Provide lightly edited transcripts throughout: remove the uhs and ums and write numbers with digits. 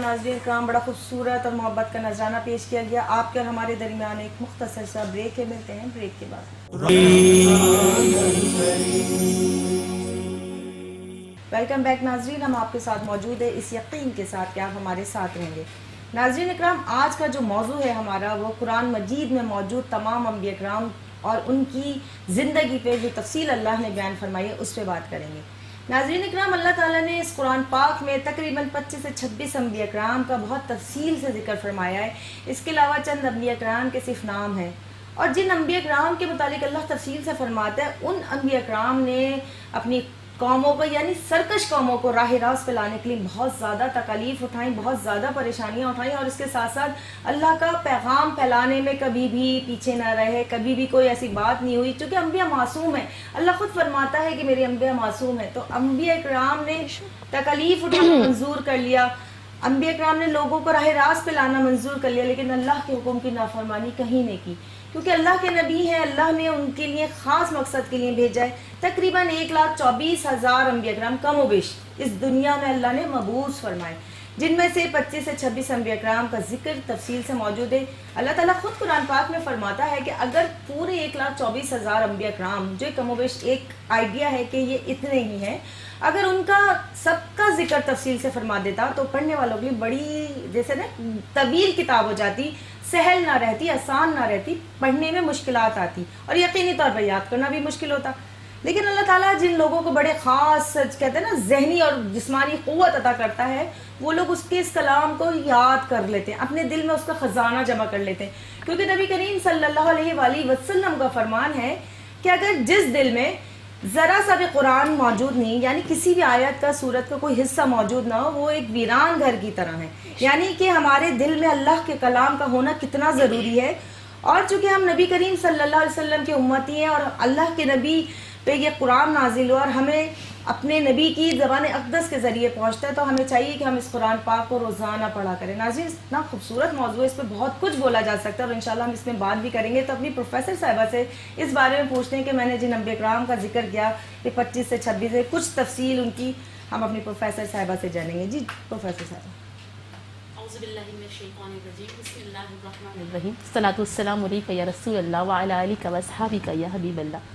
ناظرین اکرام، بڑا خوبصورت اور محبت کا نذرانہ پیش کیا گیا. آپ کے اور ہمارے درمیان ایک مختصر سا بریک ہے، ملتے ہیں بریک کے بعد. ویلکم بیک ناظرین، ہم آپ کے ساتھ موجود ہیں اس یقین کے ساتھ کہ آپ ہمارے ساتھ رہیں گے. ناظرین اکرام، آج کا جو موضوع ہے ہمارا وہ قرآن مجید میں موجود تمام انبیاء اکرام اور ان کی زندگی پہ جو تفصیل اللہ نے بیان فرمائی ہے اس پہ بات کریں گے. ناظرین اکرام، اللہ تعالیٰ نے اس قرآن پاک میں تقریباً 25 سے 26 انبیاء اکرام کا بہت تفصیل سے ذکر فرمایا ہے. اس کے علاوہ چند انبیاء اکرام کے صرف نام ہیں، اور جن انبیاء اکرام کے متعلق اللہ تفصیل سے فرماتا ہے ان انبیاء اکرام نے اپنی قوموں کو یعنی سرکش قوموں کو راہ راست پہ لانے کے لیے بہت زیادہ تکالیف اٹھائیں، بہت زیادہ پریشانیاں اٹھائیں، اور اس کے ساتھ ساتھ اللہ کا پیغام پھیلانے میں کبھی بھی پیچھے نہ رہے. کبھی بھی کوئی ایسی بات نہیں ہوئی، چونکہ انبیاء معصوم ہیں. اللہ خود فرماتا ہے کہ میرے انبیاء معصوم ہیں. تو انبیاء اکرام نے تکالیف اٹھانا منظور کر لیا، انبیاء اکرام نے لوگوں کو راہ راست پہ لانا منظور کر لیا، لیکن اللہ کے حکم کی نافرمانی کہیں نہیں کی، کیونکہ اللہ کے نبی ہیں. اللہ نے ان کے لیے خاص مقصد کے لیے بھیجا ہے. تقریباً 1,24,000 انبیاء اکرام کم و بیش اس دنیا میں اللہ نے مبعوث فرمائے، جن میں سے 25 سے 26 انبیاء اکرام کا ذکر تفصیل سے موجود ہے. اللہ تعالیٰ خود قرآن پاک میں فرماتا ہے کہ اگر پورے 1,24,000 انبیاء اکرام، جو کم و بیش ایک آئیڈیا ہے کہ یہ اتنے ہی ہیں، اگر ان کا سب کا ذکر تفصیل سے فرما دیتا تو پڑھنے والوں کے لیے بڑی جیسے نا طویل کتاب ہو جاتی، سہل نہ رہتی، آسان نہ رہتی، پڑھنے میں مشکلات آتی اور یقینی طور پر یاد کرنا بھی مشکل ہوتا. لیکن اللہ تعالیٰ جن لوگوں کو بڑے خاص کہتے ہیں نا ذہنی اور جسمانی قوت عطا کرتا ہے، وہ لوگ اس کے اس کلام کو یاد کر لیتے ہیں، اپنے دل میں اس کا خزانہ جمع کر لیتے ہیں. کیونکہ نبی کریم صلی اللہ علیہ وآلہ وسلم کا فرمان ہے کہ اگر جس دل میں ذرا سا بھی قرآن موجود نہیں، یعنی کسی بھی آیت کا سورت کا کوئی حصہ موجود نہ ہو، وہ ایک ویران گھر کی طرح ہے. یعنی کہ ہمارے دل میں اللہ کے کلام کا ہونا کتنا ضروری ہے. اور چونکہ ہم نبی کریم صلی اللہ علیہ وسلم کے امتی ہیں اور اللہ کے نبی پہ یہ قرآن نازل ہوا اور ہمیں اپنے نبی کی زبان اقدس کے ذریعے پہنچتا ہے، تو ہمیں چاہیے کہ ہم اس قرآن پاک کو روزانہ پڑھا کریں. ناظرین، اتنا خوبصورت موضوع ہے، اس پہ بہت کچھ بولا جا سکتا ہے اور انشاءاللہ ہم اس میں بات بھی کریں گے. تو اپنی پروفیسر صاحبہ سے اس بارے میں پوچھتے ہیں کہ میں نے جن انبیاء اکرام کا ذکر کیا کہ 25 سے 26 ہے، کچھ تفصیل ان کی ہم اپنی پروفیسر صاحبہ سے جانیں گے. جی پروفیسر صاحبہ. اعوذ باللہ من الشیطان الرجیم، بسم اللہ الرحمن الرحیم. الصلاۃ والسلام علیک یا رسول اللہ وعلی آلک واصحابک یا حبیب اللہ.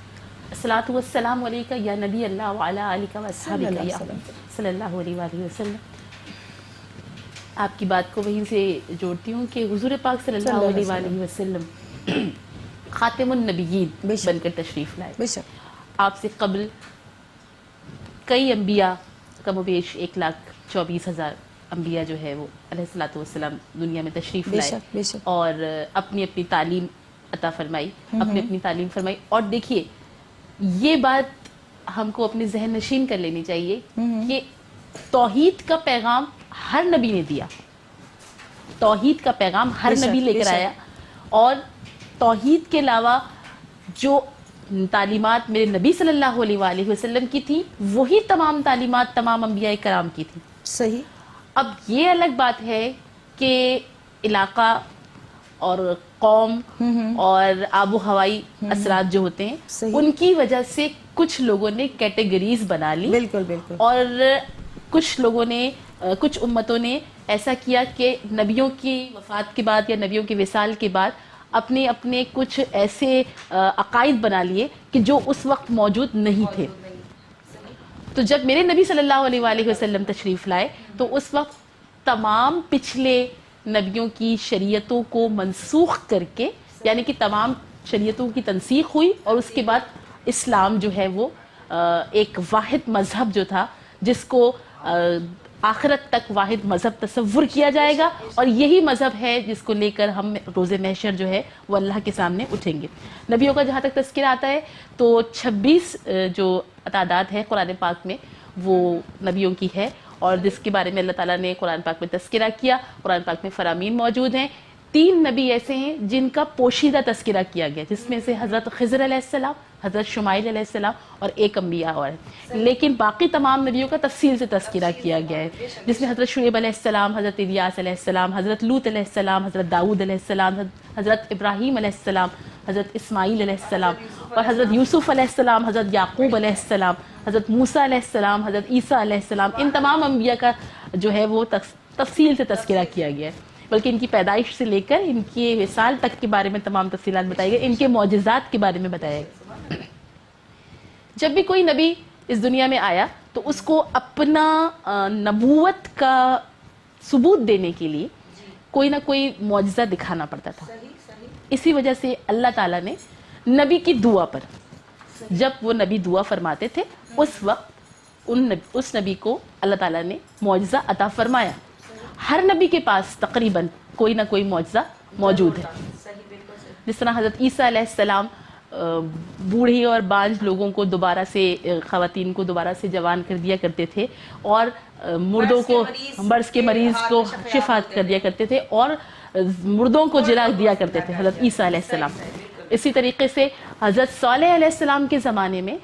الصلاۃ والسلام علیک یا نبی اللہ وعلی آلک واصحابک یا صلی اللہ علیہ وآلہ وسلم. آپ کی بات کو وہیں سے جوڑتی ہوں کہ حضور پاک صلی اللہ علیہ وآلہ وسلم خاتم النبیین بن کر تشریف لائے. بے شک آپ سے قبل کئی انبیاء، کم و بیش 1,24,000 انبیاء جو ہے وہ علیہ الصلوۃ والسلام دنیا میں تشریف لائے اور اپنی اپنی تعلیم عطا فرمائی، اپنی تعلیم فرمائی. اور دیکھیے، یہ بات ہم کو اپنے ذہن نشین کر لینی چاہیے کہ توحید کا پیغام ہر نبی نے دیا، توحید کا پیغام ہر نبی لے کر آیا، اور توحید کے علاوہ جو تعلیمات میرے نبی صلی اللہ علیہ وآلہ وسلم کی تھی وہی تمام تعلیمات تمام انبیاء کرام کی تھی. صحیح. اب یہ الگ بات ہے کہ علاقہ اور قوم اور آب و ہوائی اثرات جو ہوتے ہیں ان کی وجہ سے کچھ لوگوں نے کیٹیگریز بنا لی. بالکل بالکل. اور کچھ لوگوں نے، کچھ امتوں نے ایسا کیا کہ نبیوں کی وفات کے بعد یا نبیوں کے وصال کے بعد اپنے اپنے کچھ ایسے عقائد بنا لیے کہ جو اس وقت موجود نہیں تھے. تو جب میرے نبی صلی اللہ علیہ وآلہ وسلم تشریف لائے تو اس وقت تمام پچھلے نبیوں کی شریعتوں کو منسوخ کر کے، یعنی کہ تمام شریعتوں کی تنسیخ ہوئی، اور اس کے بعد اسلام جو ہے وہ ایک واحد مذہب جو تھا جس کو آخرت تک واحد مذہب تصور کیا جائے گا، اور یہی مذہب ہے جس کو لے کر ہم روز محشر جو ہے وہ اللہ کے سامنے اٹھیں گے. نبیوں کا جہاں تک تذکرہ آتا ہے تو 26 جو تعداد ہے قرآن پاک میں وہ نبیوں کی ہے، اور جس کے بارے میں اللہ تعالیٰ نے قرآن پاک میں تذکرہ کیا. قرآن پاک میں فرامین موجود ہیں. 3 نبی ایسے ہیں جن کا پوشیدہ تذکرہ کیا گیا، جس میں سے حضرت خضر علیہ السلام، حضرت شمائل علیہ السلام اور ایک انبیاء اور ہے. لیکن باقی تمام نبیوں کا تفصیل سے تذکرہ کیا گیا ہے، جس میں حضرت شعیب علیہ السلام، حضرت الیاس علیہ السلام، حضرت لوط علیہ السلام، حضرت داؤد علیہ السلام، حضرت ابراہیم علیہ السلام، حضرت اسماعیل علیہ السلام، اور حضرت یوسف علیہ السلام، حضرت یعقوب علیہ السلام، حضرت موسیٰ علیہ السلام، حضرت عیسیٰ علیہ السلام. ان تمام انبیاء کا جو ہے وہ تفصیل سے تذکرہ کیا گیا ہے، بلکہ ان کی پیدائش سے لے کر ان کی وصال تک کے بارے میں تمام تفصیلات بتائی گئی، ان کے معجزات کے بارے میں بتایا گیا۔ جب بھی کوئی نبی اس دنیا میں آیا تو اس کو اپنا نبوت کا ثبوت دینے کے لیے کوئی نہ کوئی معجزہ دکھانا پڑتا تھا۔ اسی وجہ سے اللہ تعالیٰ نے نبی کی دعا پر، جب وہ نبی دعا فرماتے تھے اس وقت اس نبی کو اللہ تعالیٰ نے معجزہ عطا فرمایا۔ ہر نبی کے پاس تقریباً کوئی نہ کوئی معجزہ موجود ہے، جس طرح حضرت عیسیٰ علیہ السلام بوڑھی اور بانجھ لوگوں کو دوبارہ سے، خواتین کو دوبارہ سے جوان کر دیا کرتے تھے، اور مردوں کو، برس کے مریض کو شفا کر دیا کرتے تھے، اور مردوں کو جلا دیا کرتے تھے حضرت عیسیٰ علیہ السلام۔ اسی طریقے سے حضرت صالح علیہ السلام کے زمانے میں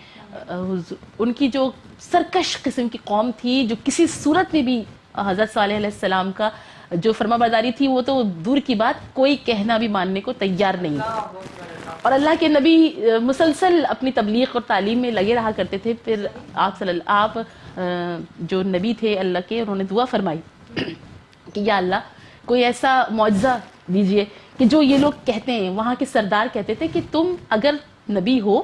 ان کی جو سرکش قسم کی قوم تھی، جو کسی صورت میں بھی حضرت صالح علیہ السلام کا جو فرما برداری تھی وہ تو دور کی بات، کوئی کہنا بھی ماننے کو تیار نہیں، اور اللہ کے نبی مسلسل اپنی تبلیغ اور تعلیم میں لگے رہا کرتے تھے۔ پھر آپ جو نبی تھے اللہ کے، انہوں نے دعا فرمائی کہ یا اللہ کوئی ایسا معجزہ دیجئے کہ جو یہ لوگ کہتے ہیں، وہاں کے سردار کہتے تھے کہ تم اگر نبی ہو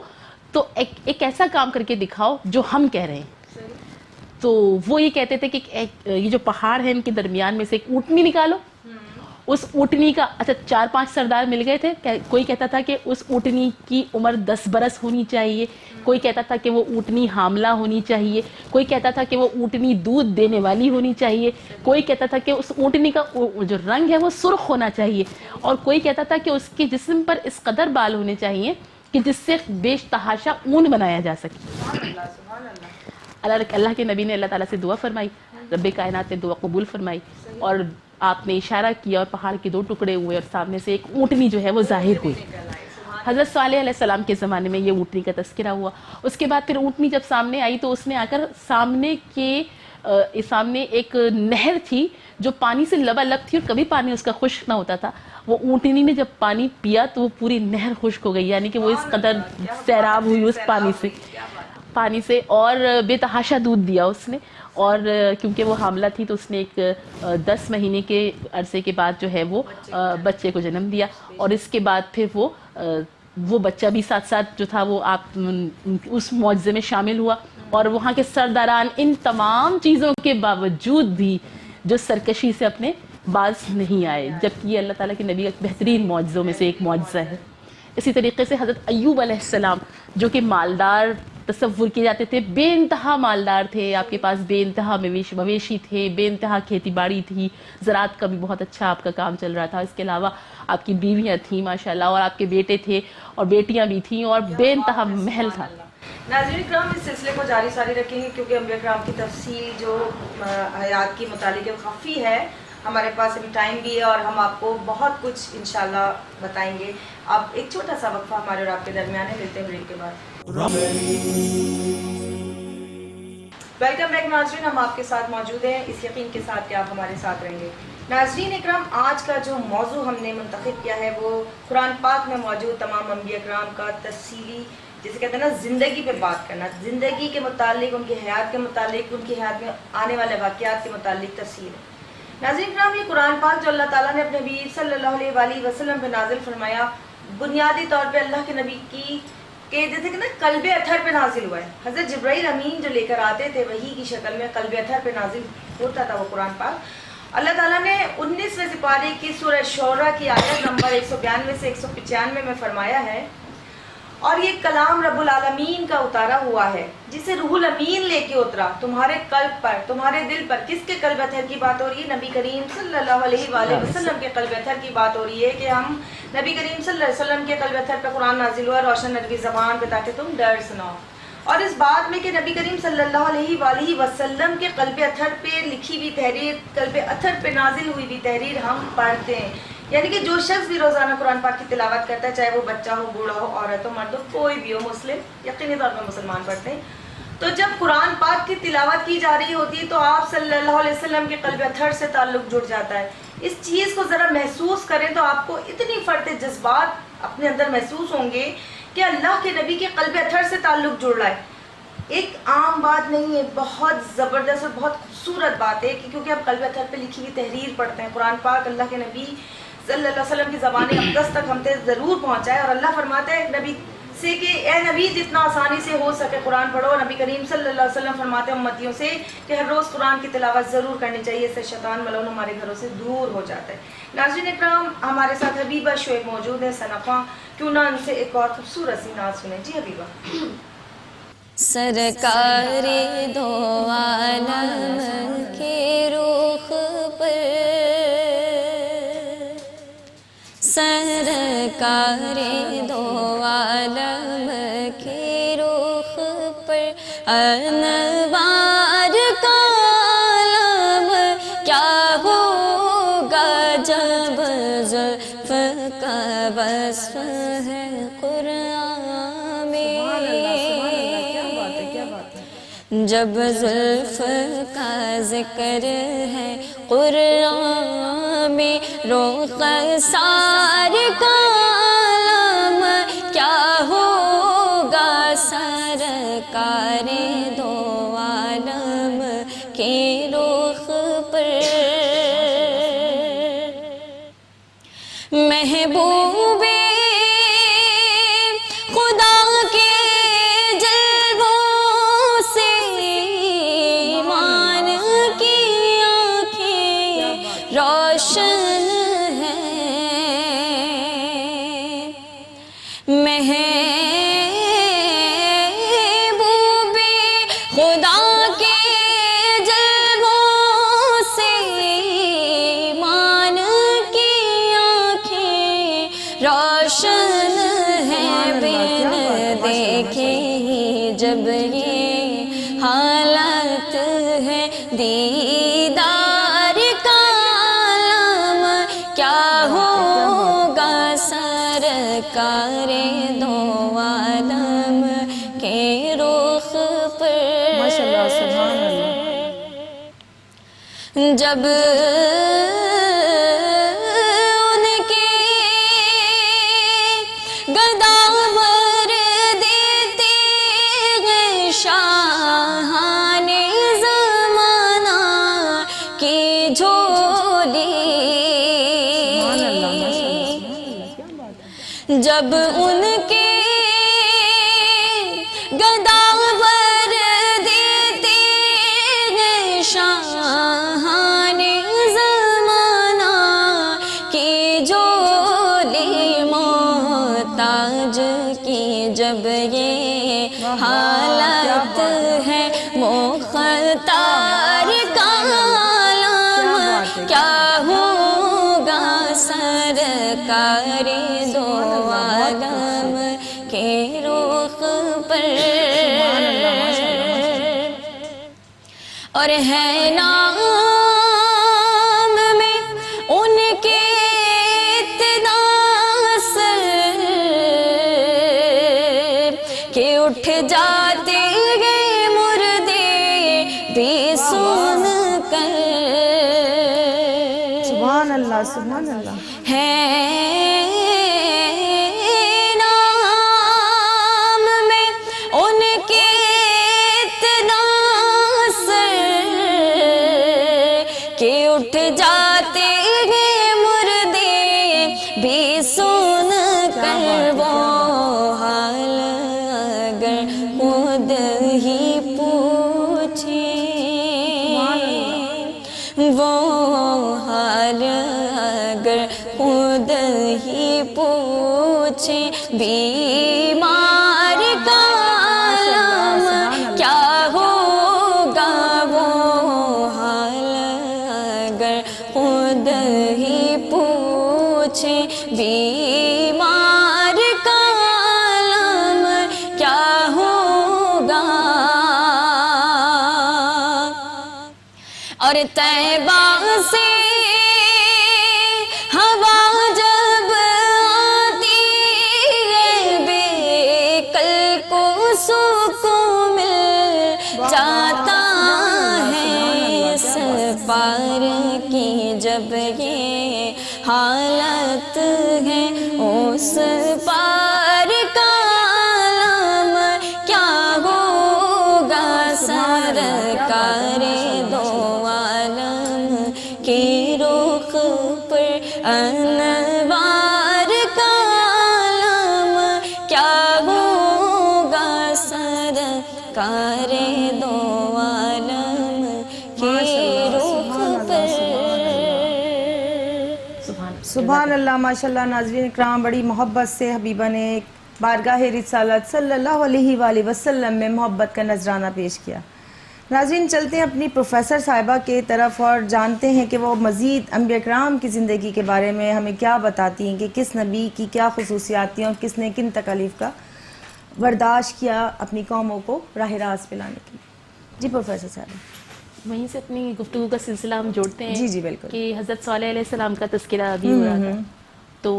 تو ایک ایسا کام کر کے دکھاؤ جو ہم کہہ رہے ہیں۔ تو وہ یہ کہتے تھے کہ یہ جو پہاڑ ہے ان کے درمیان میں سے ایک اونٹنی نکالو، اس اونٹنی کا، اچھا 4-5 سردار مل گئے تھے، کوئی کہتا تھا کہ اس اونٹنی کی عمر 10 برس ہونی چاہیے، کوئی کہتا تھا کہ وہ اونٹنی حاملہ ہونی چاہیے، کوئی کہتا تھا کہ وہ اونٹنی دودھ دینے والی ہونی چاہیے، کوئی کہتا تھا کہ اس اونٹنی کا جو رنگ ہے وہ سرخ ہونا چاہیے، اور کوئی کہتا تھا کہ اس کے جسم پر اس قدر بال ہونے چاہیے کہ جس سے بیش تحاشا اون بنایا جا سکے۔ اللہ کے نبی نے اللہ تعالیٰ سے دعا فرمائی، رب کائنات نے دعا قبول فرمائی، اور آپ نے اشارہ کیا اور پہاڑ کے 2 ٹکڑے ہوئے اور سامنے سے ایک اونٹنی جو ہے وہ ظاہر ہوئی۔ حضرت صالح علیہ السلام کے زمانے میں یہ اونٹنی کا تذکرہ ہوا۔ اس کے بعد پھر اونٹنی جب سامنے آئی تو اس نے آ کر سامنے ایک نہر تھی جو پانی سے لبالب تھی، اور کبھی پانی اس کا خشک نہ ہوتا تھا۔ وہ اونٹنی نے جب پانی پیا تو وہ پوری نہر خشک ہو گئی، یعنی کہ وہ اس قدر سیراب ہوئی اس پانی سے، اور بے تحاشا دودھ دیا اس نے، اور کیونکہ وہ حاملہ تھی تو اس نے ایک 10 مہینے کے عرصے کے بعد جو ہے وہ بچے کو جنم دیا، اور اس کے بعد پھر وہ بچہ بھی ساتھ ساتھ جو تھا وہ آپ اس معجزے میں شامل ہوا، اور وہاں کے سرداران ان تمام چیزوں کے باوجود بھی جو سرکشی سے اپنے باز نہیں آئے، جبکہ یہ اللہ تعالیٰ کے نبی کا بہترین معجزوں میں سے ایک معجزہ ہے۔ اسی طریقے سے حضرت ایوب علیہ السلام جو کہ مالدار تصور کیے جاتے تھے، بے انتہا مالدار تھے، آپ کے پاس بے انتہا مویشی تھے، بے انتہا کھیتی باڑی تھی، زراعت کا بھی بہت اچھا آپ کا کام چل رہا تھا، اس کے علاوہ آپ کی بیویاں تھیں ماشاءاللہ، اور آپ کے بیٹے تھے اور بیٹیاں بھی تھیں، اور بے انتہا محل تھا۔ ناظرین کرام، اس سلسلے کو جاری ساری رکھیں گے کیونکہ انبیاء کرام کی تفصیل جو حیات کی متعلق کافی ہے، ہمارے پاس ابھی ٹائم بھی ہے اور ہم آپ کو بہت کچھ انشاءاللہ بتائیں گے۔ اب ایک چھوٹا سا وقفہ ہمارے اور آپ کے درمیان ہے، ملتے ہیں بریک کے بعد۔ ویلکم بیک ناظرین، ہم آپ کے ساتھ موجود ہیں اس یقین کے ساتھ کہ آپ ہمارے ساتھ رہیں گے۔ ناظرین اکرام، آج کا جو موضوع ہم نے منتخب کیا ہے وہ قرآن پاک میں موجود تمام انبیاء کرام کا تفصیلی، جسے کہتے ہیں نا، زندگی پہ بات کرنا، زندگی کے متعلق، ان کی حیات کے متعلق، ان کی حیات میں آنے والے واقعات کے متعلق تفصیل ہے۔ ناظرین کرام، یہ قرآن پاک جو اللہ تعالیٰ نے اپنے نبی صلی اللہ علیہ وآلہ وسلم پہ نازل فرمایا، بنیادی طور پہ اللہ کے نبی کی کہ جیسے کہ نا قلب اطہر پہ نازل ہوا ہے۔ حضرت جبرائیل امین جو لے کر آتے تھے وحی کی شکل میں قلب اطہر پہ نازل ہوتا تھا وہ قرآن پاک۔ اللہ تعالیٰ نے 19ویں سپارے کی سورہ شعراء کی آیت نمبر 192 سے 195 میں فرمایا ہے، اور یہ کلام رب العالمین کا اتارا ہوا ہے جسے روح الامین لے کے اترا تمہارے قلب پر، تمہارے دل پر۔ کس کے قلب اطہر کی بات ہو رہی ہے؟ نبی کریم صلی اللہ علیہ وآلہ وسلم کے قلب اطہر کی بات ہو رہی ہے کہ ہم نبی کریم صلی اللہ علیہ وسلم کے قلب اطہر پہ قرآن نازل ہوا روشن عربی زبان پہ تاکہ تم ڈر سناؤ۔ اور اس بات میں کہ نبی کریم صلی اللہ علیہ وآلہ وسلم کے قلب اطہر پہ لکھی ہوئی تحریر، قلب اطہر پہ نازل ہوئی بھی تحریر ہم پڑھتے ہیں، یعنی کہ جو شخص بھی روزانہ قرآن پاک کی تلاوت کرتا ہے، چاہے وہ بچہ ہو، بوڑھا ہو، عورت ہو، مرد ہو، کوئی بھی ہو، مسلم یقینی طور پر مسلمان پڑھتے ہیں، تو جب قرآن پاک کی تلاوت کی جا رہی ہوتی ہے تو آپ صلی اللہ علیہ وسلم کے قلب اطہر سے تعلق جڑ جاتا ہے۔ اس چیز کو ذرا محسوس کریں تو آپ کو اتنی فرط جذبات اپنے اندر محسوس ہوں گے کہ اللہ کے نبی کے قلب اطہر سے تعلق جڑ رہا ہے۔ ایک عام بات نہیں ہے، بہت زبردست اور بہت خوبصورت بات ہے کہ کیونکہ ہم قلب اطہر پہ لکھی ہوئی تحریر پڑھتے ہیں، قرآن پاک اللہ کے نبی صلی اللہ علیہ وسلم کی زبان اقدس تک ہم تک ضرور پہنچائے، اور اللہ فرماتا ہے نبی سے کہ اے نبی جتنا آسانی سے ہو سکے قرآن پڑھو، اور نبی کریم صلی اللہ علیہ وسلم فرماتے ہیں امتیوں سے کہ ہر روز قرآن کی تلاوت ضرور کرنی چاہیے، اس سے شیطان ملعون ہمارے گھروں سے دور ہو جاتا ہے۔ ناظرین اکرام، ہمارے ساتھ حبیبہ شعیب موجود ہیں ثنا، کیوں نہ ان سے ایک اور خوبصورت سی نعت سنیں۔ جی حبیبہ۔ سرکار دو عالم کے رخ پر، سرکار دو عالم کے رخ پر، انوار کا عالم کیا ہوگا جب زلف کا وصف ہے قرآن میں، جب زلف کا ذکر ہے قرآن میں، رخسار کا عالم کیا ہوگا سرکار دو عالم کے رخ پر، محبوب خدا کے جلووں سے ایمان کی آنکھیں روشن ہیں، محبوب خدا کے جلووں سے ایمان کی آنکھیں روشن ہیں، بن دیکھے ہی جب یہ حالت ہے دیدار کا عالم کیا ہوگا سرکار دو عالم کے رخ پر، ماشاءاللہ سبحان اللہ۔ جب ان کے گداور دیتے ہیں شاہان زمانہ کی جھولی، جب ان کے گداور دیتے ہیں شاہان زمانہ کی جھولی، محتاج کی جب یہ حالت ہے مختار کا عالم کیا ہوگا سرکار دو عالم کے رخ پر، اور ہے نام میں ان کے اتنا اثر کہ اٹھ جاتے گئے مردے بھی سن کر، سبحان اللہ سبحان اللہ۔ ہے نام میں ان کے اتنا اثر کہ اٹھ جاتے گئے مردے بھی سن کر، وہ حال اگر خود ہی پوچھیں، وہ حال اگر خود ہی پوچھیں، بیمار کا عالم کیا ہوگا، وہ حال اگر خود ہی پوچھیں، بیمار کا عالم کیا ہوگا، اور طیبہ سے ہوا جب آتی ہے بے کل کو سکون مل جاتا ہے، اس پار کی جب یہ حالت ہے اس پار کا عالم کیا ہوگا سرکار دو عالم کے رخ پر. سبحان اللہ، ماشاء اللہ. ناظرین اکرام، بڑی محبت سے حبیبہ نے بارگاہ رسالت صلی اللہ علیہ وآلہ وسلم میں محبت کا نذرانہ پیش کیا. ناظرین چلتے ہیں اپنی پروفیسر صاحبہ کے طرف اور جانتے ہیں کہ وہ مزید انبیاء کرام کی زندگی کے بارے میں ہمیں کیا بتاتی ہیں کہ کس نبی کی کیا خصوصیات تھیں اور کس نے کن تکالیف کا برداشت کیا اپنی قوموں کو راہ راست پہ لانے کی. جی پروفیسر صاحبہ. وہیں سے اپنی گفتگو کا سلسلہ ہم جوڑتے ہیں. جی جی بالکل. کہ حضرت صالح علیہ السلام کا تذکرہ ابھی ہو رہا تھا. تو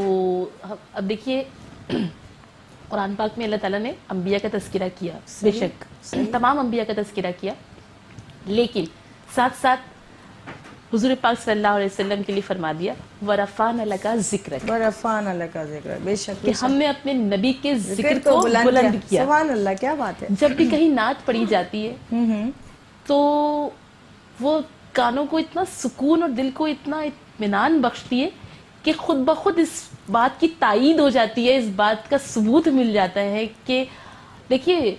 اب دیکھیے قرآن پاک میں اللہ تعالیٰ نے انبیاء کا تذکرہ کیا، بے شک تمام انبیاء کا تذکرہ کیا، لیکن ساتھ ساتھ حضور پاک صلی اللہ علیہ وسلم کے لیے فرما دیا وَرَفَعْنَا لَكَ ذِكْرَكَ، وَرَفَعْنَا لَكَ ذِكْرَكَ. بے شک کہ ہم نے اپنے نبی کے ذکر کو بلند کیا. سبحان اللہ، کیا بات ہے. جب بھی کہیں نعت پڑھی جاتی ہے تو وہ کانوں کو اتنا سکون اور دل کو اتنا اطمینان بخشتی ہے کہ خود بخود اس بات کی تائید ہو جاتی ہے، اس بات کا ثبوت مل جاتا ہے کہ دیکھیے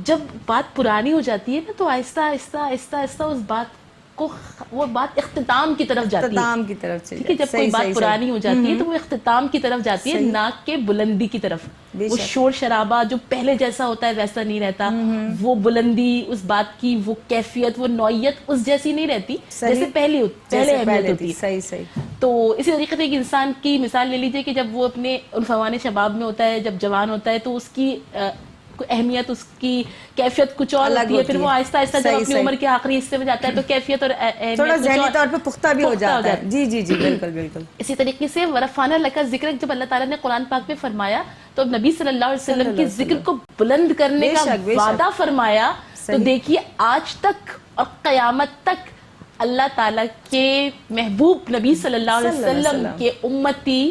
جب بات پرانی ہو جاتی ہے نا تو آہستہ آہستہ آہستہ آہستہ اس بات کو وہ بات اختتام کی طرف جاتی ہے. اختتام کی طرف چلی ٹھیک ہے، جب کوئی بات پرانی ہو جاتی ہے تو وہ اختتام کی طرف جاتی ہے، ناک کے بلندی کی طرف. وہ شور شرابہ جو پہلے جیسا ہوتا ہے ویسا نہیں رہتا، وہ بلندی، اس بات کی وہ کیفیت، وہ نوعیت اس جیسی نہیں رہتی جیسے پہلے اہمیت ہوتی ہے. صحیح صحیح. تو اسی طریقے سے ایک انسان کی مثال لے لیجئے کہ جب وہ اپنے عنفوان شباب میں ہوتا ہے، جب جوان ہوتا ہے تو اس کی اہمیت، اس کی کیفیت کچھ اور ہوتی ہے. پھر وہ آہستہ آہستہ جب اپنی عمر کے آخری حصے میں جاتا ہے تو کیفیت اور اہمیت تھوڑا ذہنی طور پہ پختہ بھی ہو جاتا ہے. جی جی جی بالکل بالکل. اسی طریقے سے وَرَفَعْنَا لَكَ ذِكْرَكَ جب اللہ تعالیٰ نے قرآن پاک میں فرمایا تو نبی صلی اللہ علیہ وسلم کے ذکر کو بلند کرنے کا وعدہ فرمایا. تو دیکھیے آج تک اور قیامت تک اللہ تعالیٰ کے محبوب نبی صلی اللہ علیہ وسلم کے امتی،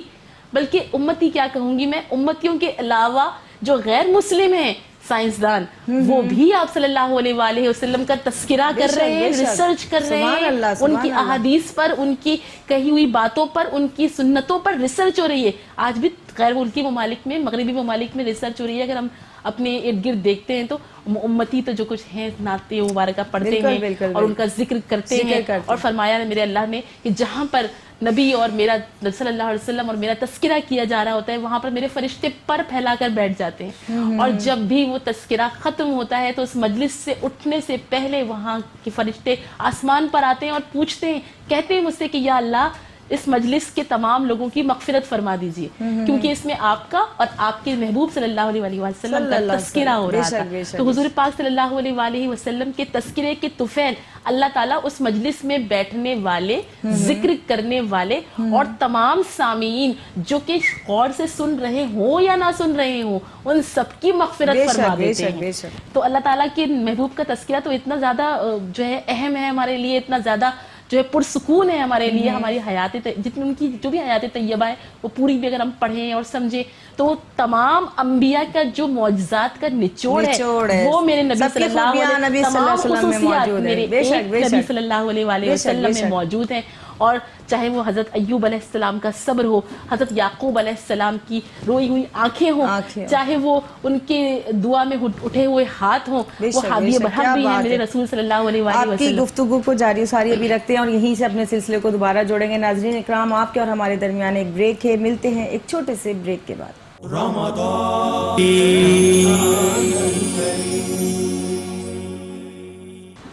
بلکہ امتی کیا کہوں گی میں، امتیوں کے علاوہ جو غیر مسلم ہیں سائنسدان، وہ بھی آپ صلی اللہ علیہ وآلہ وسلم کا تذکرہ کر رہے ہیں، ریسرچ کر رہے ہیں، ان کی احادیث پر، ان کی کہی ہوئی باتوں پر، ان کی سنتوں پر ریسرچ ہو رہی ہے. آج بھی غیر ملکی ممالک میں، مغربی ممالک میں ریسرچ ہو رہی ہے. اگر ہم اپنے ارد گرد دیکھتے ہیں تو امتی تو جو کچھ ہیں نعتیں مبارکہ پڑھتے ہیں اور ان کا ذکر کرتے ہیں. اور فرمایا میرے اللہ نے کہ جہاں پر نبی اور میرا صلی اللہ علیہ وسلم اور میرا تذکرہ کیا جا رہا ہوتا ہے وہاں پر میرے فرشتے پر پھیلا کر بیٹھ جاتے ہیں. اور جب بھی وہ تذکرہ ختم ہوتا ہے تو اس مجلس سے اٹھنے سے پہلے وہاں کے فرشتے آسمان پر آتے ہیں اور پوچھتے ہیں، کہتے ہیں مجھ سے کہ یا اللہ اس مجلس کے تمام لوگوں کی مغفرت فرما دیجئے، کیونکہ اس میں آپ کا اور آپ کے محبوب صلی اللہ علیہ وسلم کا تذکرہ ہو رہا تھا. تو حضور پاک صلی اللہ علیہ وسلم کے تذکرے کے طفیل اللہ تعالیٰ اس مجلس میں بیٹھنے والے، ذکر کرنے والے اور تمام سامعین جو کہ غور سے سن رہے ہوں یا نہ سن رہے ہوں ان سب کی مغفرت فرما دیتے ہیں. تو اللہ تعالیٰ کے محبوب کا تذکرہ تو اتنا زیادہ جو ہے اہم ہے ہمارے لیے، اتنا زیادہ جو ہے پرسکون ہے ہمارے لیے. ہماری حیات جتنی ان کی جو بھی حیات طیبہ ہے وہ پوری بھی اگر ہم پڑھیں اور سمجھیں تو تمام انبیاء کا جو معجزات کا نچوڑ ہے وہ میرے نبی صلی اللہ علیہ تمام خصوصیات میرے نبی صلی اللہ علیہ وسلم میں موجود ہیں. اور چاہے وہ حضرت ایوب علیہ السلام کا صبر ہو، حضرت یعقوب علیہ السلام کی روئی ہوئی آنکھیں ہوں، چاہے وہ ان کے دعا میں اٹھے ہوئے ہاتھ ہوں، وہ حابی برہم بھی ہیں میرے رسول صلی اللہ علیہ وسلم. آپ کی گفتگو کو جاری ساری ابھی رکھتے ہیں اور یہیں سے اپنے سلسلے کو دوبارہ جوڑیں گے. ناظرین اکرام، آپ کے اور ہمارے درمیان ایک بریک ہے، ملتے ہیں ایک چھوٹے سے بریک کے بعد.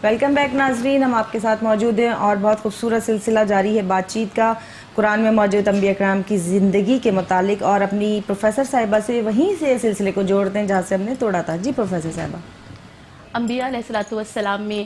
ویلکم بیک ناظرین، ہم آپ کے ساتھ موجود ہیں اور بہت خوبصورت سلسلہ جاری ہے بات چیت کا قرآن میں موجود انبیاء کرام کی زندگی کے متعلق، اور اپنی پروفیسر صاحبہ سے وہیں سے سلسلے کو جوڑتے ہیں جہاں سے ہم نے توڑا تھا. جی پروفیسر صاحبہ. انبیاء علیہ السلام میں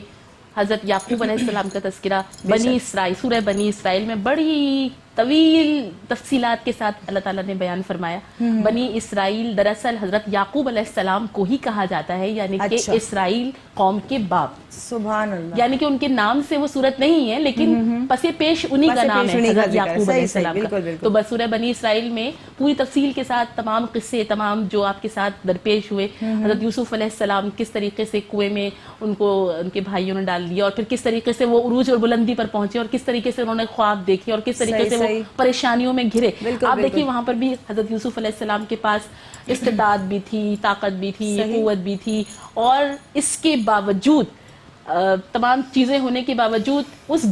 حضرت یعقوب علیہ السلام کا تذکرہ بنی اسرائیل، سورہ بنی اسرائیل میں بڑی طویل تفصیلات کے ساتھ اللہ تعالیٰ نے بیان فرمایا. بنی اسرائیل دراصل حضرت یعقوب علیہ السلام کو ہی کہا جاتا ہے، یعنی کہ اسرائیل قوم کے باپ. سبحان اللہ. یعنی کہ ان کے نام سے وہ صورت نہیں ہے لیکن پس پیش انہی کا نام ہے حضرت یعقوب علیہ السلام کا. تو بس سورہ بنی اسرائیل میں پوری تفصیل کے ساتھ تمام قصے، تمام جو آپ کے ساتھ درپیش ہوئے، حضرت یوسف علیہ السلام کس طریقے سے کنویں میں ان کو ان کے بھائیوں نے ڈال دیا اور پھر کس طریقے سے وہ عروج اور بلندی پر پہنچے اور کس طریقے سے انہوں نے خواب دیکھے اور کس طریقے سے وہ صحیح. پریشانیوں میں گھرے. بالکل، آپ دیکھیے بالکل. وہاں پر بھی حضرت یوسف علیہ السلام کے پاس استطاعت بھی تھی, طاقت بھی تھی, صحیح. قوت بھی تھی, اور اس کے باوجود تمام چیزیں ہونے کے باوجود اس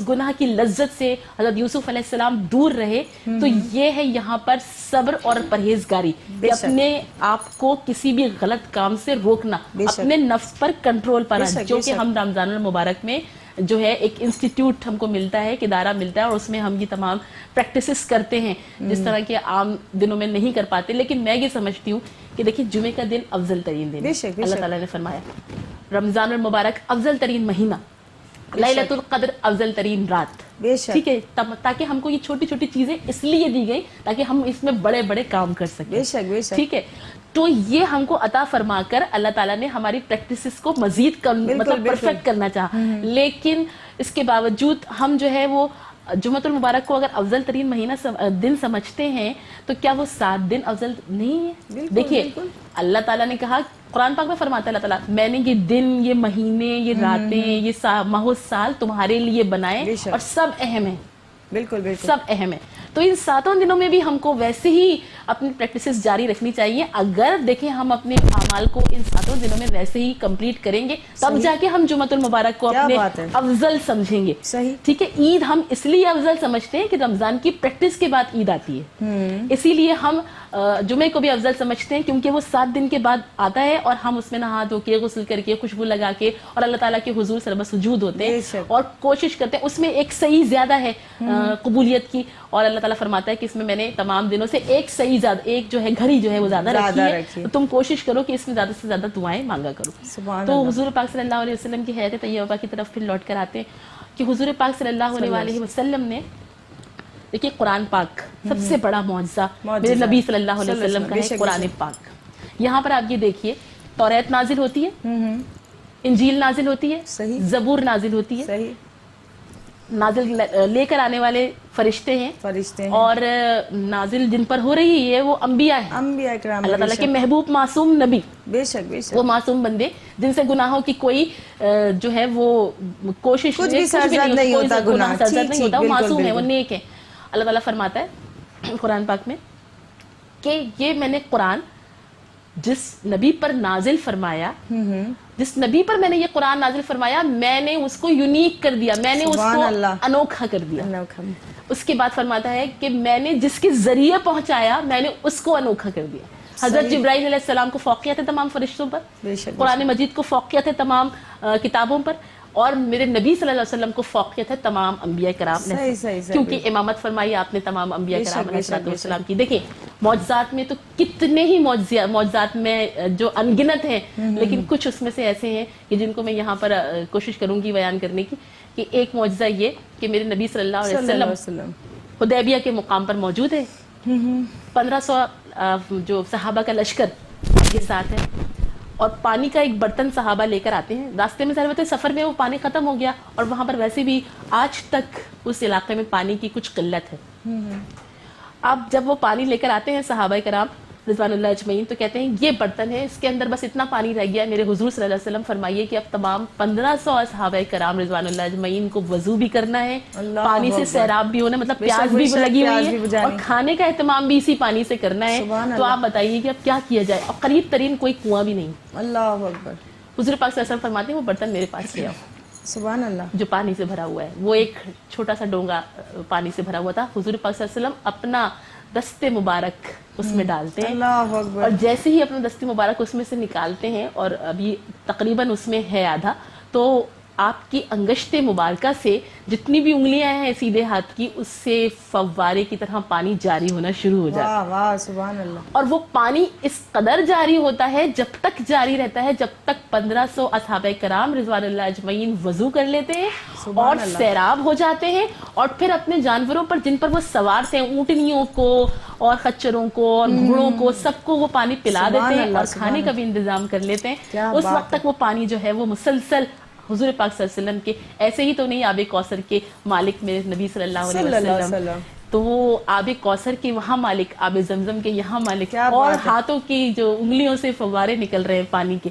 گناہ کی لذت سے حضرت یوسف علیہ السلام دور رہے. تو یہ ہے یہاں پر صبر اور پرہیزگاری, کہ اپنے آپ کو کسی بھی غلط کام سے روکنا, اپنے نفس پر کنٹرول پانا, جو کہ ہم رمضان المبارک میں جو ہے ایک انسٹیٹیوٹ ہم کو ملتا ہے, ایک ادارہ ملتا ہے, اور اس میں ہم یہ تمام پریکٹسز کرتے ہیں جس طرح کے عام دنوں میں نہیں کر پاتے. لیکن میں یہ سمجھتی ہوں کہ دیکھیں جمعے کا دن افضل ترین دن ہے. اللہ تعالیٰ نے فرمایا رمضان المبارک افضل ترین مہینہ, لیلۃ القدر افضل ترین رات. ٹھیک ہے, تاکہ ہم کو یہ چھوٹی چھوٹی چیزیں اس لیے دی گئی تاکہ ہم اس میں بڑے بڑے کام کر سکیں. ٹھیک ہے, تو یہ ہم کو عطا فرما کر اللہ تعالیٰ نے ہماری پریکٹسز کو مزید مطلب پرفیکٹ کرنا چاہا. لیکن اس کے باوجود ہم جو ہے وہ جمعۃ المبارک کو اگر افضل ترین مہینہ دن سمجھتے ہیں تو کیا وہ 7 دن افضل نہیں ہے؟ دیکھیے اللہ تعالیٰ نے کہا, قرآن پاک میں فرماتا ہے اللہ تعالیٰ, میں نے یہ دن, یہ مہینے, یہ راتیں, یہ ماہ و سال تمہارے لیے بنائے اور سب اہم ہیں. بالکل سب اہم ہے. تو ان 7 دنوں میں بھی ہم کو ویسے ہی اپنی پریکٹسز جاری رکھنی چاہیے. اگر دیکھیں ہم اپنے اعمال کو ان 7 دنوں میں ویسے ہی کمپلیٹ کریں گے تب جا کے ہم جمعۃ المبارک کو اپنے افضل سمجھیں گے. ٹھیک ہے, عید ہم اس لیے افضل سمجھتے ہیں کہ رمضان کی پریکٹس کے بعد عید آتی ہے, اسی لیے ہم جمعے کو بھی افضل سمجھتے ہیں کیونکہ وہ 7 دن کے بعد آتا ہے اور ہم اس میں نہا دھو کے, غسل کر کے, خوشبو لگا کے اور اللہ تعالیٰ کے حضور سربہ سجود ہوتے ہیں اور کوشش کرتے ہیں. اس میں ایک صحیح زیادہ ہے قبولیت کی, اور اللہ تعالیٰ فرماتا ہے کہ اس میں نے تمام دنوں سے ایک صحیح زیادہ, ایک جو ہے گھڑی جو ہے وہ زیادہ رکھی ہے, تم کوشش کرو کہ اس میں زیادہ سے زیادہ دعائیں مانگا کرو. تو حضور پاک صلی اللہ علیہ وسلم کی حیات طیبہ کی طرف پھر لوٹ کر آتے ہیں کہ حضور پاک صلی اللہ علیہ وسلم نے, دیکھیے قرآن پاک سب سے بڑا معجزہ میرے نبی صلی اللہ علیہ وسلم کا ہے قرآن پاک. یہاں پر آپ یہ دیکھیے توریت نازل ہوتی ہے, انجیل نازل ہوتی ہے, زبور نازل ہوتی ہے, نازل لے کر آنے والے فرشتے ہیں, اور نازل جن پر ہو رہی ہے وہ انبیاء ہیں, اللہ تعالیٰ کے محبوب معصوم نبی, وہ معصوم بندے جن سے گناہوں کی کوئی جو ہے وہ کوشش نہیں ہوتا, گناہ سرزد نہیں ہوتا, وہ معصوم ہے, وہ نیک ہے. اللہ تعالیٰ فرماتا ہے قرآن پاک میں کہ یہ میں نے قرآن جس نبی پر نازل فرمایا, جس نبی پر میں نے یہ قرآن نازل فرمایا, میں نے اس کو یونیک کر دیا, میں نے اس کو انوکھا کر دیا. اس کے بعد فرماتا ہے کہ میں نے جس کے ذریعے پہنچایا میں نے اس کو انوکھا کر دیا. حضرت جبرائیل علیہ السلام کو فوقیت ہے تمام فرشتوں پر, قرآن مجید کو فوقیت ہے تمام کتابوں پر, اور میرے نبی صلی اللہ علیہ وسلم کو فوقیت ہے تمام انبیاء کرام نے, کیونکہ امامت فرمائی آپ نے تمام انبیاء کرام علیہ السلام کی. دیکھیں معجزات میں تو کتنے ہی معجزات میں جو انگنت ہیں, لیکن کچھ اس میں سے ایسے ہیں کہ جن کو میں یہاں پر کوشش کروں گی بیان کرنے کی. کہ ایک معجزہ یہ کہ میرے نبی صلی اللہ علیہ وسلم حدیبیہ کے مقام پر موجود ہے, 1500 جو صحابہ کا لشکر کے ساتھ ہے, اور پانی کا ایک برتن صحابہ لے کر آتے ہیں. راستے میں ضرورت سفر میں وہ پانی ختم ہو گیا, اور وہاں پر ویسے بھی آج تک اس علاقے میں پانی کی کچھ قلت ہے. اب جب وہ پانی لے کر آتے ہیں صحابہ کرام رضوان اللہ اجمعین, تو کہتے ہیں یہ برتن ہے, اس کے اندر بس اتنا پانی رہ گیا. میرے حضور صلی اللہ علیہ وسلم فرمائیے کہ اب تمام 1500 صحابہ کرام رضوان اللہ اجمعین کو وضو بھی کرنا ہے, پانی سے سیراب بھی ہونا, مطلب پیاس بھی لگی ہوئی ہے, اور کھانے کا اہتمام بھی اسی پانی سے کرنا ہے. تو آپ بتائیے کہ اب کیا کیا جائے, اور قریب ترین کوئی کنواں بھی نہیں. اللہ اکبر. حضور پاک صلی اللہ علیہ وسلم فرماتے ہیں وہ برتن میرے پاس لے آؤ, سبحان اللہ, جو پانی سے بھرا ہوا ہے. وہ ایک چھوٹا سا ڈونگا پانی سے بھرا ہوا تھا. حضور پاک صلی اللہ علیہ وسلم اپنا دست مبارک اس میں ڈالتے ہیں, اور جیسے ہی اپنا دست مبارک اس میں سے نکالتے ہیں, اور ابھی تقریباً اس میں ہے آدھا, تو آپ کی انگشت مبارکہ سے جتنی بھی انگلیاں ہیں سیدھے ہاتھ کی, اس سے فوارے کی طرح پانی جاری ہونا شروع ہو جاتا ہے. واہ سبحان اللہ. اور وہ پانی اس قدر جاری ہوتا ہے, جب تک جاری رہتا ہے جب تک 1500 اصحابہ کرام رضوان اللہ اجمعین وضو کر لیتے ہیں اور سیراب ہو جاتے ہیں, اور پھر اپنے جانوروں پر جن پر وہ سوار تھے, اونٹنیوں کو اور خچروں کو اور گھوڑوں کو, سب کو وہ پانی پلا دیتے ہیں اور کھانے کا بھی انتظام کر لیتے ہیں. اس وقت تک وہ پانی جو ہے وہ مسلسل حضور پاک صلی اللہ علیہ وسلم کے, ایسے ہی تو نہیں آب کوثر کے مالک میرے نبی صلی اللہ علیہ وسلم, تو وہ آب کوثر کے وہاں مالک, آب زمزم کے یہاں مالک, اور ہاتھوں کی جو انگلیوں سے فوارے نکل رہے ہیں پانی کے,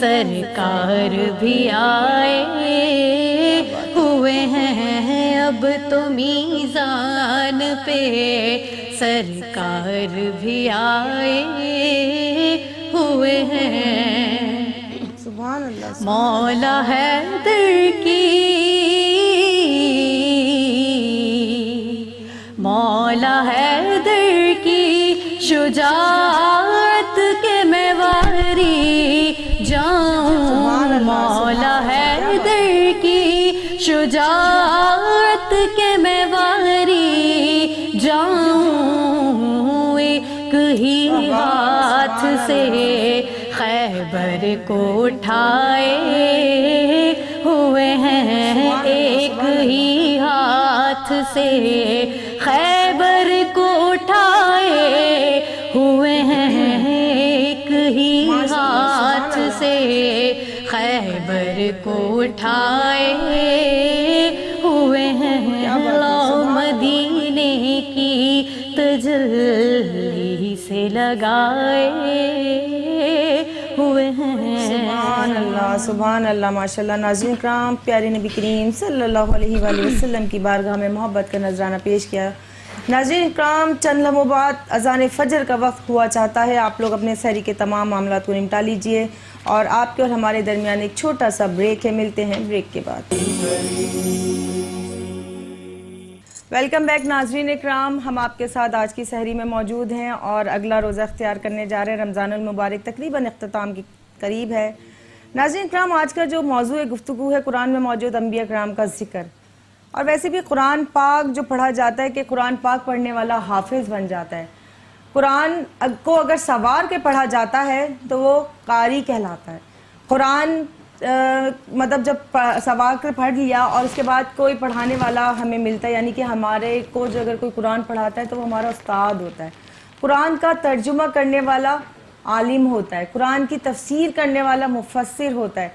سرکار بھی آئے ہوئے ہیں اب تو میزان پہ، سرکار بھی آئے ہوئے ہیں۔ سبحان اللہ۔ مولا حیدر کی، مولا حیدر کی شجاعت کے میں واری جاؤں، مولا حیدر کی شجاعت کے میں واری جاؤں، ایک ہی ہاتھ سے خیبر کو اٹھائے ہوئے ہیں، ایک ہی ہاتھ سے خیبر کو اٹھائے ہوئے ہیں، ایک ہی ہاتھ سے خیبر کو اٹھائے ہوئے ہیں، لو مدینے کی تجلی سے لگائے ہوئے ہیں۔ سبحان اللہ، سبحان اللہ، ماشاء اللہ۔ ناظرین کرام، پیارے نبی کریم صلی اللہ علیہ وآلہ وسلم کی بارگاہ میں محبت کا نذرانہ پیش کیا۔ ناظرین کرام، چند لمحوں بعد اذان فجر کا وقت ہوا چاہتا ہے۔ آپ لوگ اپنے سحری کے تمام معاملات کو نمٹا لیجئے اور آپ کے اور ہمارے درمیان ایک چھوٹا سا بریک ہے، ملتے ہیں بریک کے بعد۔ ویلکم بیک ناظرین اکرام، ہم آپ کے ساتھ آج کی سحری میں موجود ہیں اور اگلا روزہ اختیار کرنے جا رہے ہیں۔ رمضان المبارک تقریباً اختتام کے قریب ہے۔ ناظرین اکرام، آج کا جو موضوع گفتگو ہے قرآن میں موجود انبیاء کرام کا ذکر، اور ویسے بھی قرآن پاک جو پڑھا جاتا ہے کہ قرآن پاک پڑھنے والا حافظ بن جاتا ہے۔ قرآن کو اگر سوار کے پڑھا جاتا ہے تو وہ قاری کہلاتا ہے۔ قرآن مطلب جب سوار کر پڑھ لیا اور اس کے بعد کوئی پڑھانے والا ہمیں ملتا ہے، یعنی کہ ہمارے کو جو اگر کوئی قرآن پڑھاتا ہے تو وہ ہمارا استاد ہوتا ہے۔ قرآن کا ترجمہ کرنے والا عالم ہوتا ہے، قرآن کی تفسیر کرنے والا مفسر ہوتا ہے،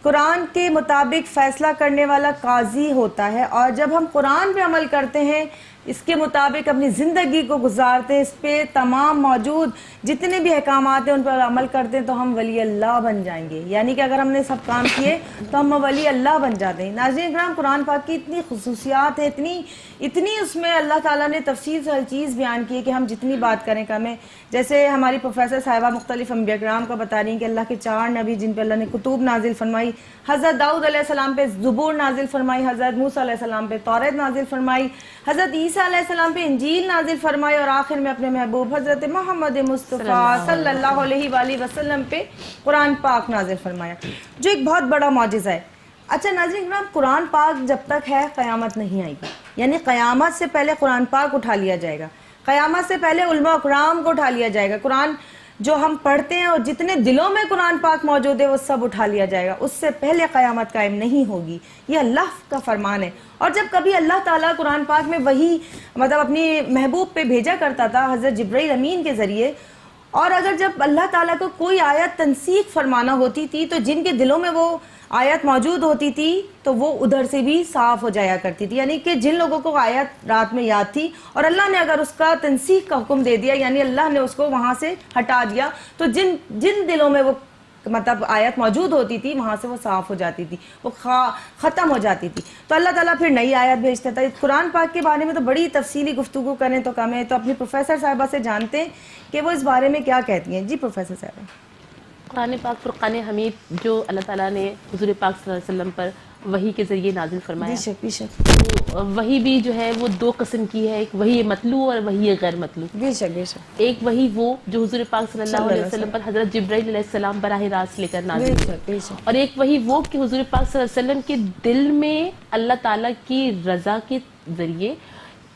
قرآن کے مطابق فیصلہ کرنے والا قاضی ہوتا ہے، اور جب ہم قرآن پہ عمل کرتے ہیں، اس کے مطابق اپنی زندگی کو گزارتے ہیں، اس پہ تمام موجود جتنے بھی احکامات ہیں ان پر عمل کرتے ہیں، تو ہم ولی اللہ بن جائیں گے۔ یعنی کہ اگر ہم نے سب کام کیے تو ہم ولی اللہ بن جاتے ہیں۔ ناظرین کرام، قرآن پاک کی اتنی خصوصیات ہیں، اتنی اس میں اللہ تعالیٰ نے تفصیل سے ہر چیز بیان کی ہے کہ ہم جتنی بات کریں کم ہے۔ جیسے ہماری پروفیسر صاحبہ مختلف انبیاء کرام کا بتا رہی ہیں کہ اللہ کے 4 نبی جن پہ اللہ نے کتب نازل فرمائی، حضرت داؤد علیہ السلام پہ زبور نازل فرمائی، حضرت موسیٰ علیہ السلام پہ توریت نازل فرمائی، حضرت عیسیٰ علیہ السلام پہ انجیل نازل فرمائی، اور آخر میں اپنے محبوب حضرت محمد مصطفیٰ صلی اللہ علیہ وآلہ وسلم پہ قرآن پاک نازل فرمایا، جو ایک بہت بڑا معجزہ ہے۔ اچھا ناظرین کرام، قرآن پاک جب تک ہے قیامت نہیں آئے گی، یعنی قیامت سے پہلے قرآن پاک اٹھا لیا جائے گا، قیامت سے پہلے علماء اکرام کو اٹھا لیا جائے گا، قرآن جو ہم پڑھتے ہیں اور جتنے دلوں میں قرآن پاک موجود ہے وہ سب اٹھا لیا جائے گا، اس سے پہلے قیامت قائم نہیں ہوگی۔ یہ اللہ کا فرمان ہے۔ اور جب کبھی اللہ تعالیٰ قرآن پاک میں وہی مطلب اپنی محبوب پہ بھیجا کرتا تھا حضرت جبرائیل امین کے ذریعے، اور اگر جب اللہ تعالیٰ کو کوئی آیت تنسیخ فرمانا ہوتی تھی تو جن کے دلوں میں وہ آیت موجود ہوتی تھی تو وہ ادھر سے بھی صاف ہو جایا کرتی تھی، یعنی کہ جن لوگوں کو آیت رات میں یاد تھی اور اللہ نے اگر اس کا تنسیخ کا حکم دے دیا، یعنی اللہ نے اس کو وہاں سے ہٹا دیا، تو جن دلوں میں وہ مطلب آیت موجود ہوتی تھی وہاں سے وہ صاف ہو جاتی تھی، وہ ختم ہو جاتی تھی، تو اللہ تعالیٰ پھر نئی آیت بھیجتا تھا۔ قرآن پاک کے بارے میں تو بڑی تفصیلی گفتگو کریں تو کم ہے، تو اپنی پروفیسر صاحبہ سے جانتے ہیں کہ وہ اس بارے میں کیا کہتی ہیں۔ جی پروفیسر صاحبہ۔ قرآن پاک فرقان حمید جو اللہ تعالیٰ نے حضور پاک صلی اللہ علیہ وسلم پر وحی کے ذریعے نازل فرمایا، بے شک تو وحی بھی جو ہے وہ 2 قسم کی ہے، ایک وحی مطلوع اور وحی غیر مطلوع۔ بے شک ایک وحی وہ جو حضور پاک صلی اللہ علیہ وسلم پر حضرت جبرائیل علیہ السلام براہ راست لے کر نازل ہوئی، اور ایک وحی وہ کہ حضور پاک صلی اللہ علیہ وسلم کے دل میں اللہ تعالیٰ کی رضا کے ذریعے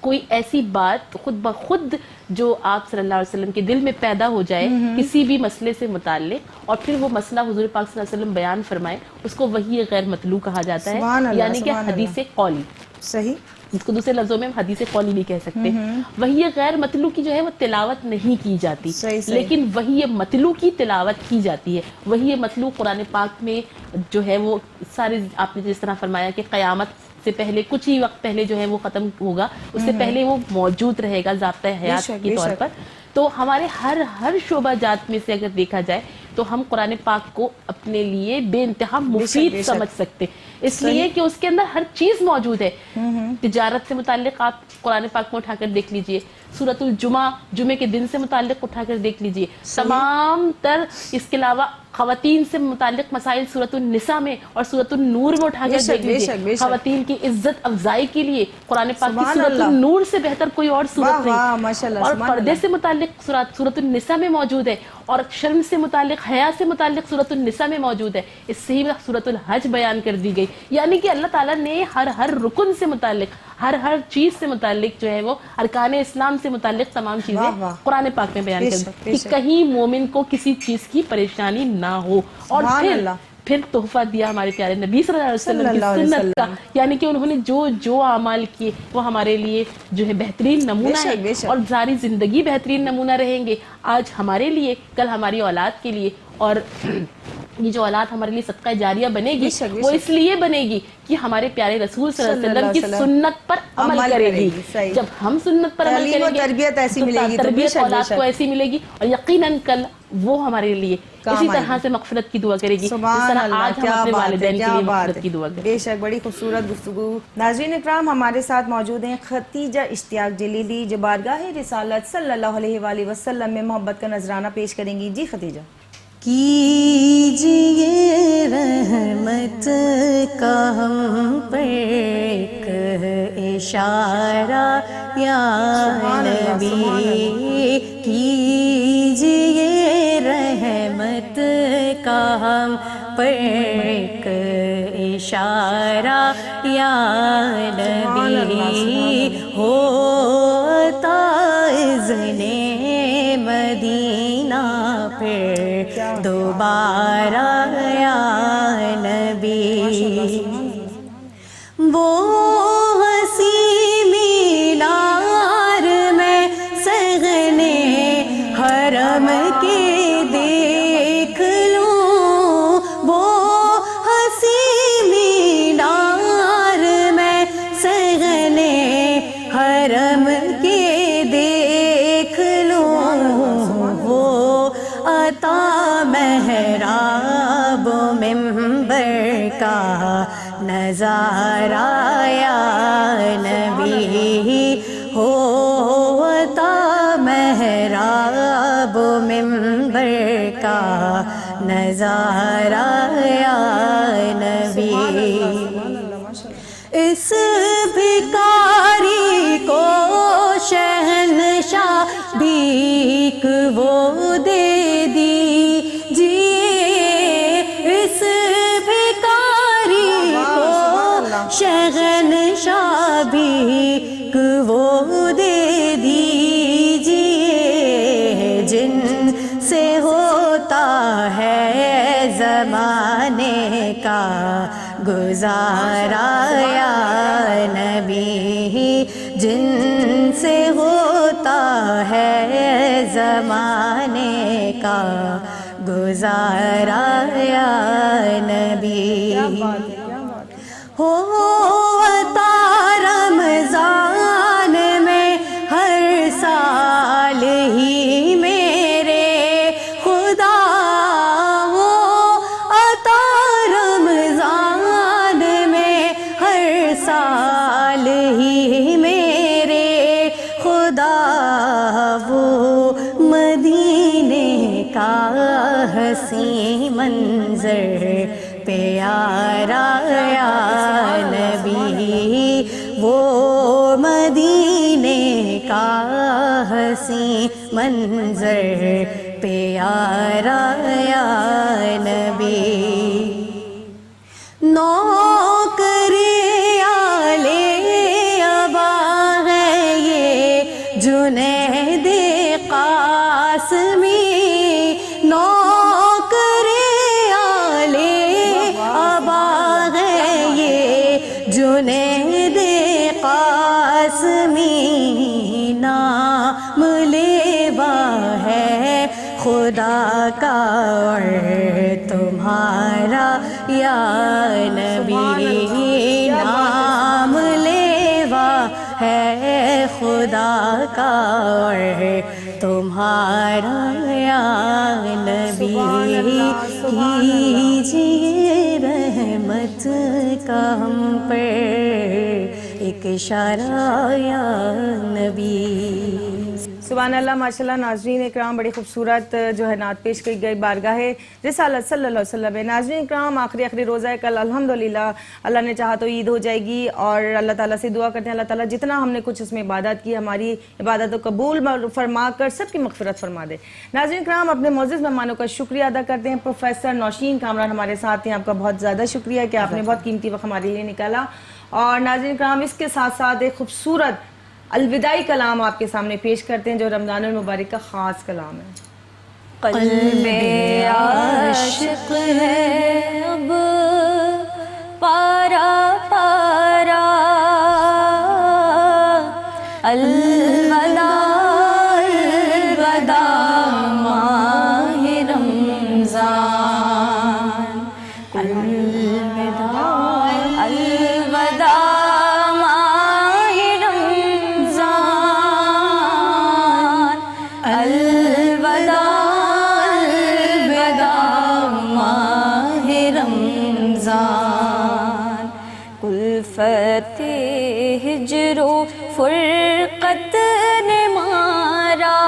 کوئی ایسی بات خود بخود جو آپ صلی اللہ علیہ وسلم کے دل میں پیدا ہو جائے کسی بھی مسئلے سے متعلق، اور پھر وہ مسئلہ حضور پاک صلی اللہ علیہ وسلم بیان فرمائے، اس کو وحی غیر مطلوع کہا جاتا ہے، یعنی کہ حدیث قولی، صحیح، جس کو دوسرے لفظوں میں ہم حدیث قولی نہیں کہہ سکتے۔ وحی غیر مطلوع کی جو ہے وہ تلاوت نہیں کی جاتی، لیکن وحی مطلوع کی تلاوت کی جاتی ہے۔ وحی مطلوع قرآن پاک میں جو ہے وہ سارے آپ نے جس طرح فرمایا کہ قیامت سے پہلے کچھ ہی وقت پہلے جو ہے وہ ختم ہوگا، اس سے پہلے وہ موجود رہے گا ضابطۂ حیات کے طور پر۔ تو ہمارے ہر شعبہ جات میں سے اگر دیکھا جائے تو تو ہم قرآن پاک کو اپنے لیے بے انتہا مفید سمجھ سکتے، اس لیے کہ اس کے اندر ہر چیز موجود ہے. تجارت سے متعلق آپ قرآن پاک میں اٹھا کر دیکھ لیجئے، سورۃ الجمعہ جمعے کے دن سے متعلق اٹھا کر دیکھ لیجئے، تمام تر اس کے علاوہ خواتین سے متعلق مسائل سورۃ النساء میں اور سورۃ النور میں اٹھا کر دیکھ لیجئے. خواتین کی عزت افزائی کے لیے قرآن پاک کی سورۃ النور سے بہتر کوئی اور سورت نہیں. اور پردے سے متعلق سورۃ النساء میں موجود ہے، اور شرم سے متعلق، حیا سے متعلق سورۃ النساء میں موجود ہے. اس سے ہی سورۃ الحج بیان کر دی گئی. یعنی کہ اللہ تعالیٰ نے ہر رکن سے متعلق، ہر چیز سے متعلق جو ہے وہ ارکان اسلام سے متعلق تمام چیزیں قرآن پاک میں بیان کر دی کہ کہیں مومن کو کسی چیز کی پریشانی نہ ہو. اور پھر تحفہ دیا ہمارے پیارے نبی صلی اللہ علیہ وسلم کی سنت کا، یعنی کہ انہوں نے جو اعمال کیے وہ ہمارے لیے جو ہے بہترین نمونہ ہے، اور ساری زندگی بہترین نمونہ رہیں گے، آج ہمارے لیے، کل ہماری اولاد کے لیے. اور یہ جو اولاد ہمارے لیے صدقہ جاریہ بنے گی وہ اس لیے بنے گی کہ ہمارے پیارے رسول صلی اللہ علیہ وسلم کی سنت پر عمل کرے گی. جب ہم سنت پر عمل کریں گے تربیت ایسی ملے گی، تربیت اولاد کو ایسی ملے گی، اور یقیناً کل وہ ہمارے لیے اسی طرح سے مغفرت کی دعا کرے گی جس طرح آج ہم اپنے والدین کے لیے مغفرت کی دعا کریں. بے شک بڑی خوبصورت گفتگو. ناظرین اکرام، ہمارے ساتھ موجود ہیں خدیجہ اشتیاق جلیلی جو بارگاہ رسالت صلی اللہ علیہ وآلہ وسلم میں محبت کا نذرانہ پیش کریں گی. جی خدیجہ. کیجئے رحمت کا ہم پر ایک اشارہ یا نبی، کیجئے رحمت کا ہم پر ایک اشارہ یا نبی، ہوتا اذن مدینہ پھر دوبارہ یا نبی. وہ ہنسی مینار میں سگنے حرم کے دیکھ لوں، وہ ہنسی مینار میں سگنے حرم کے دیکھ لوں، وہ عطا محراب و منبر کا نظارہ یا نبی، ہو عطا محراب و منبر کا نظارہ یا نبی. اس بھکاری کو شہنشاہ بھیک وہ دے دیجئے، اس بھکاری کو شہنشاہ بھیک وہ دے دیجئے، جن سے ہوتا ہے زمانے کا گزارا یا نبی، جن سے ہوتا ہے زمانے کا گزارا یا نبی. ہو عطا رمضان میں ہر سال ہی میرے خدا، ہو عطا رمضان میں ہر سال ہی میرے خدا، وہ مدینے کا حسین منظر پیارا یا نبی، وہ مدینے کا حسین منظر پیارا یا نبی. نوکر آلے ابا ہے یہ جنید قاسمی، نوکر آلے ابا ہے یہ جنید قاسمی، نام لیوا ہے خدا کا اور تمہارا یا نبی، نام لیوا ہے خدا خدا کا اور تمہارا یا نبی کیجیے رحمت کا ہم پر ایک اشارہ یا نبی. سبحان اللہ، ماشاء اللہ. ناظرین اکرام، بڑی خوبصورت جو ہے نعت پیش کی گئی بارگاہ رسالت صلی اللہ علیہ وسلم. ناظرین اکرام، آخری روزہ ہے کل الحمدللہ، اللہ نے چاہا تو عید ہو جائے گی، اور اللہ تعالیٰ سے دعا کرتے ہیں اللہ تعالیٰ جتنا ہم نے کچھ اس میں عبادت کی، ہماری عبادت کو قبول فرما کر سب کی مغفرت فرما دے. ناظرین اکرام، اپنے معزز مہمانوں کا شکریہ ادا کرتے ہیں. پروفیسر نوشین کامران ہمارے ساتھ ہیں، آپ کا بہت زیادہ شکریہ کہ آپ نے بہت قیمتی وقت ہمارے لیے نکالا. اور ناظرین اکرام، اس کے ساتھ ساتھ ایک خوبصورت الوداعی کلام آپ کے سامنے پیش کرتے ہیں جو رمضان المبارک کا خاص کلام ہے. قلب عاشق ہے اب پارا پارا، الوداع الوداع ماہ رمضان، الوداع الوداع ہجر و فرقت نے مارا،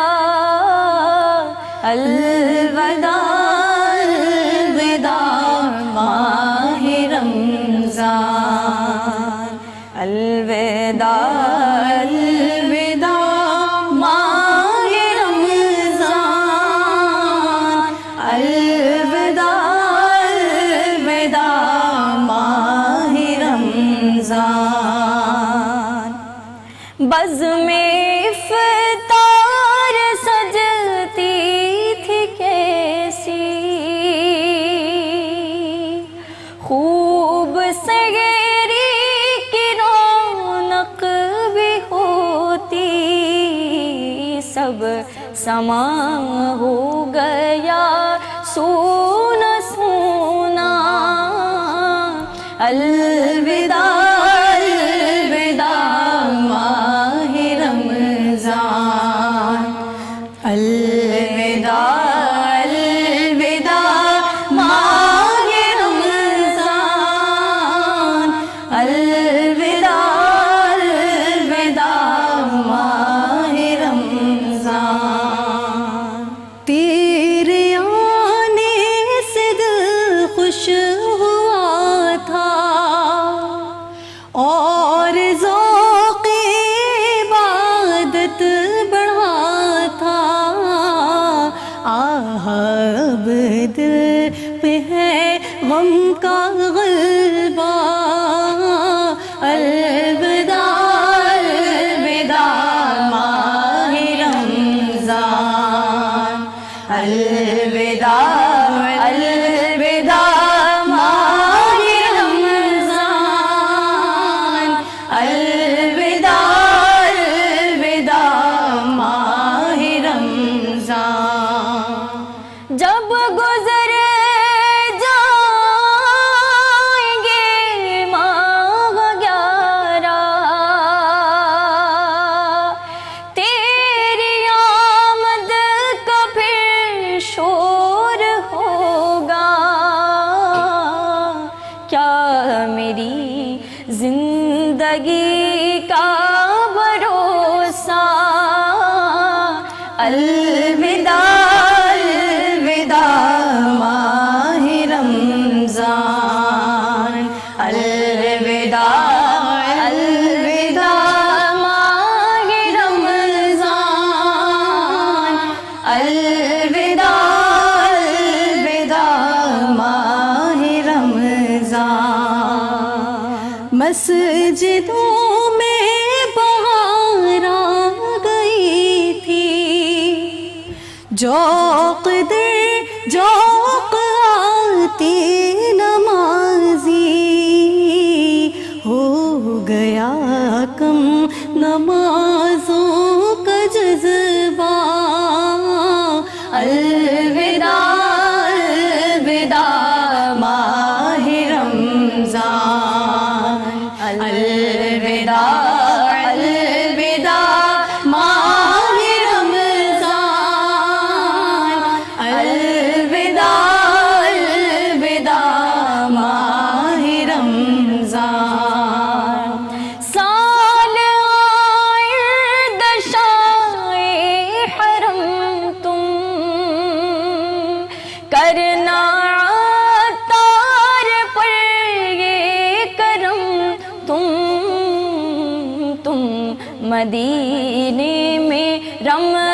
الوداع الوداع ماہ رمضان، الوداع الوداع ماہ رمضان، الوداع الوداع ماہ رمضان. بزم افطار سجتی تھی کیسی، خوب سحری کی رونق بھی ہوتی، سب سما ہو گیا سونا سونا، الوداع الوداع ماہ رمضان، الوداع الوداع ماہ رمضان، الوداع الوداع ماہ رمضان. تیرے آنے سے دل خوش ہوا تھا اور ذوق عبادت بڑھا تھا، آہ اب دل پہ ہے غم کا غلبہ، الوداع الوداع ماہ رمضان، الوداع الوداع ماہ رمضان، الوداع الوداع ماہ رمضان. جب گزر جائیں گے ماہ 11، تیری آمد کا پھر شور ہوگا، کیا میری زندگی کا بھروسہ، الوداع الوداع ماہ رمضان، الوداع الوداع ماہ رمضان، الوداع الوداع ماہ رمضان. مسجدوں میں بہار آ گئی تھی، جوق در جوق آتی نمازی، ہو گیا کم نمازوں کا جذبہ، الوداع الوداع ماہ رمضان، الوداع الوداع مدینے میں رمضان